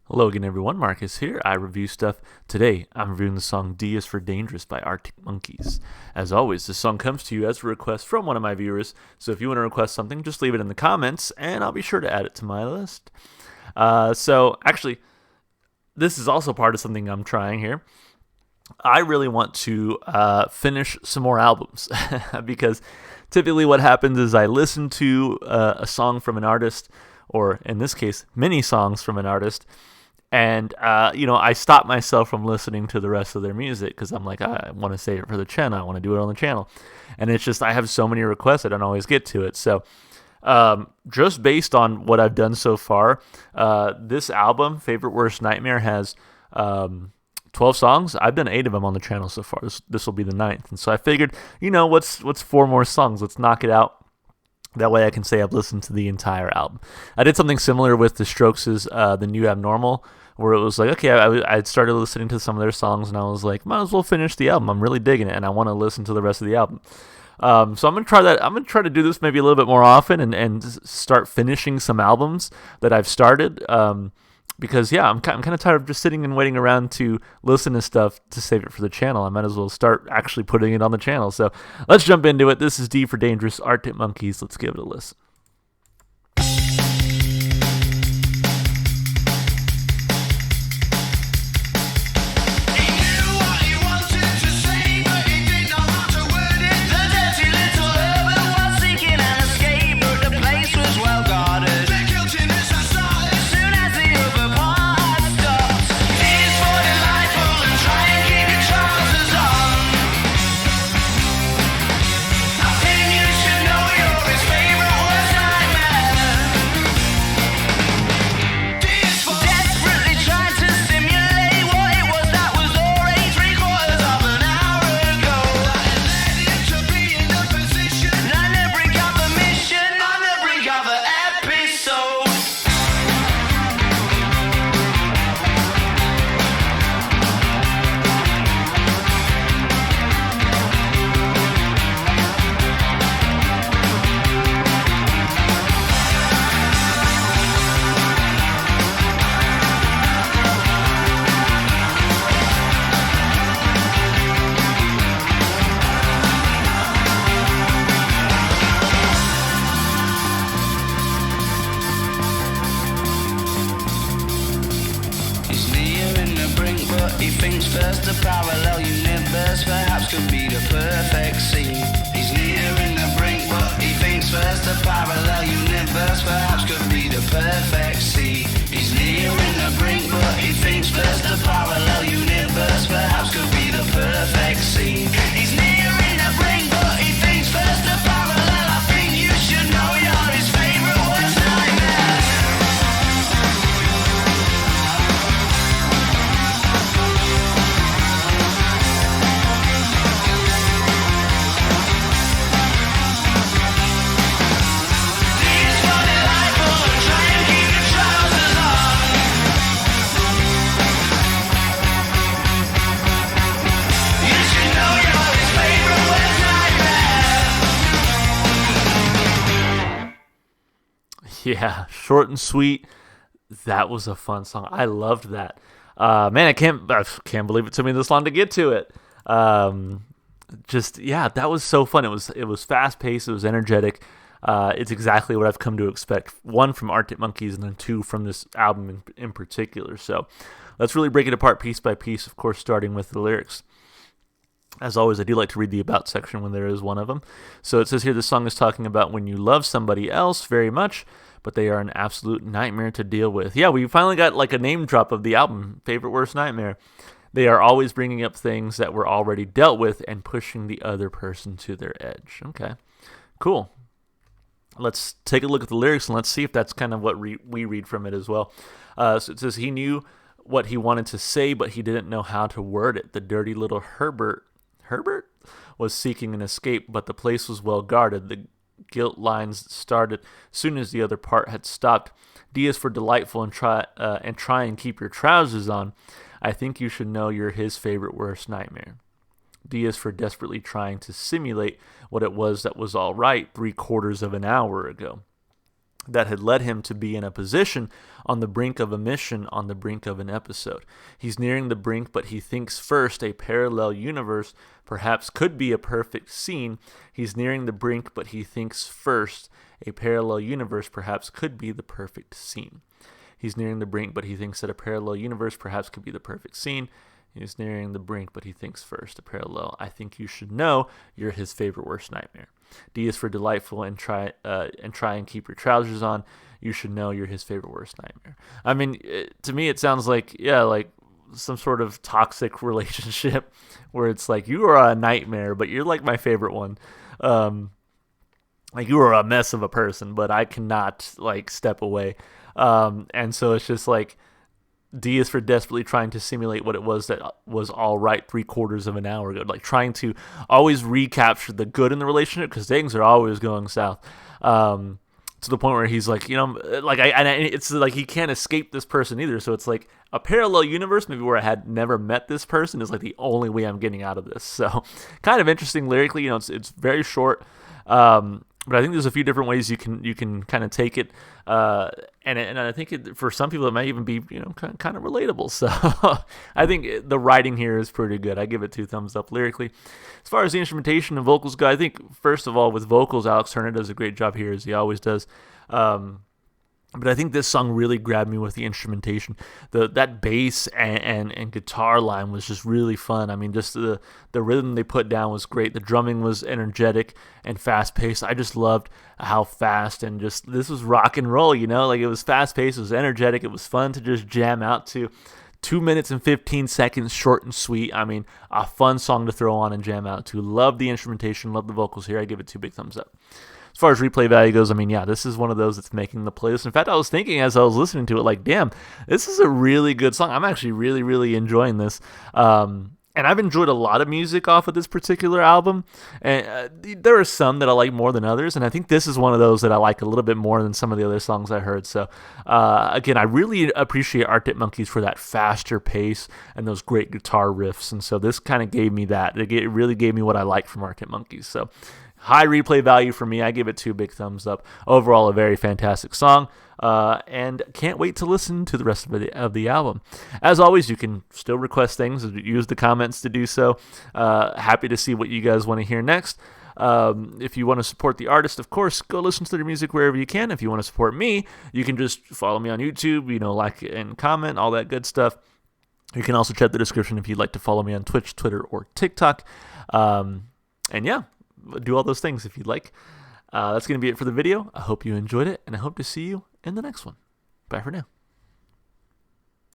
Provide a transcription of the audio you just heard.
Hello again, everyone. Marcus here. I review stuff. Today, I'm reviewing the song D is for Dangerous by Arctic Monkeys. As always, this song comes to you as a request from one of my viewers, so if you want to request something, just leave it in the comments, and I'll be sure to add it to my list. Actually, this is also part of something I'm trying here. I really want to finish some more albums because typically what happens is I listen to a song from an artist, or in this case, many songs from an artist, and I stop myself from listening to the rest of their music because I'm like, I want to save it for the channel. I want to do it on the channel, and it's just I have so many requests I don't always get to it. So just based on what I've done so far, this album, Favorite Worst Nightmare, has 12 songs. I've done 8 of them on the channel so far. This will be the ninth, and so I figured, what's 4 more songs? Let's knock it out. That way I can say I've listened to the entire album. I did something similar with the Strokes' The New Abnormal, where it was like, okay, I started listening to some of their songs, and I was like, might as well finish the album. I'm really digging it, and I want to listen to the rest of the album. So I'm going to try that. I'm going to try to do this maybe a little bit more often and start finishing some albums that I've started. Because I'm kind of tired of just sitting and waiting around to listen to stuff to save it for the channel. I might as well start actually putting it on the channel. So let's jump into it. This is D for Dangerous, Arctic Monkeys. Let's give it a listen. He thinks first a parallel universe perhaps could be the perfect scene. He's nearing the brink, but he thinks first a parallel universe perhaps could be the perfect scene. He's nearing the brink, but he thinks first a parallel universe perhaps could be the perfect scene. He's nearing the brink, but he thinks first a parallel. I think you should know you're his favorite worst nightmare. Yeah, short and sweet. That was a fun song. I loved that. Man, I can't believe it took me this long to get to it. That was so fun. It was fast paced. It was energetic. It's exactly what I've come to expect. 1 from Arctic Monkeys, and then 2 from this album in particular. So let's really break it apart piece by piece. Of course, starting with the lyrics. As always, I do like to read the about section when there is one of them. So it says here, the song is talking about when you love somebody else very much, but they are an absolute nightmare to deal with. Yeah, we finally got like a name drop of the album, Favorite Worst Nightmare. They are always bringing up things that were already dealt with and pushing the other person to their edge. Okay, cool. Let's take a look at the lyrics and let's see if that's kind of what we read from it as well. So it says, he knew what he wanted to say, but he didn't know how to word it. The dirty little Herbert was seeking an escape, but the place was well guarded. The guilt lines started soon as the other part had stopped. D is for delightful and try and keep your trousers on. I think you should know you're his favorite worst nightmare. D is for desperately trying to simulate what it was that was all right 3/4 of an hour ago. that had led him to be in a position on the brink of a mission, on the brink of an episode. He's nearing the brink, but he thinks first a parallel universe perhaps could be a perfect scene. He's nearing the brink, but he thinks first a parallel universe perhaps could be the perfect scene. He's nearing the brink, but he thinks that a parallel universe perhaps could be the perfect scene. He's nearing the brink, but he thinks first a parallel. I think you should know you're his favorite worst nightmare. D is for delightful and try and keep your trousers on. You should know you're his favorite worst nightmare. I mean, to me, it sounds like some sort of toxic relationship where it's like you are a nightmare, but you're like my favorite one. Like you are a mess of a person, but I cannot like step away. And so it's just like D is for desperately trying to simulate what it was that was all right 3/4 of an hour ago, like trying to always recapture the good in the relationship because things are always going south. To the point where he's like, it's like he can't escape this person either. So it's like a parallel universe, maybe where I had never met this person, is like the only way I'm getting out of this. So kind of interesting lyrically. It's very short. But I think there's a few different ways you can kind of take it, and I think for some people it might even be kind of relatable. So I think the writing here is pretty good. I give it 2 thumbs up lyrically. As far as the instrumentation and vocals go, I think first of all with vocals, Alex Turner does a great job here, as he always does. But I think this song really grabbed me with the instrumentation. That bass and guitar line was just really fun. I mean, just the rhythm they put down was great. The drumming was energetic and fast-paced. I just loved how fast and just this was rock and roll, Like it was fast-paced, it was energetic, it was fun to just jam out to. 2 minutes and 15 seconds, short and sweet. I mean, a fun song to throw on and jam out to. Love the instrumentation, love the vocals here. I give it 2 big thumbs up. As far as replay value goes, I mean, yeah, this is one of those that's making the playlist. In fact, I was thinking as I was listening to it, like, damn, this is a really good song. I'm actually really, really enjoying this. And I've enjoyed a lot of music off of this particular album. And there are some that I like more than others. And I think this is one of those that I like a little bit more than some of the other songs I heard. So, again, I really appreciate Arctic Monkeys for that faster pace and those great guitar riffs. And so this kind of gave me that. It really gave me what I like from Arctic Monkeys. So high replay value for me. I give it 2 big thumbs up. Overall, a very fantastic song, and can't wait to listen to the rest of the album. As always, you can still request things. Use the comments to do so. Happy to see what you guys want to hear next. If you want to support the artist, of course, go listen to their music wherever you can. If you want to support me, you can just follow me on YouTube, like and comment, all that good stuff. You can also check the description if you'd like to follow me on Twitch, Twitter, or TikTok. And yeah, do all those things if you'd like. That's going to be it for the video. I hope you enjoyed it, and I hope to see you in the next one. Bye for now.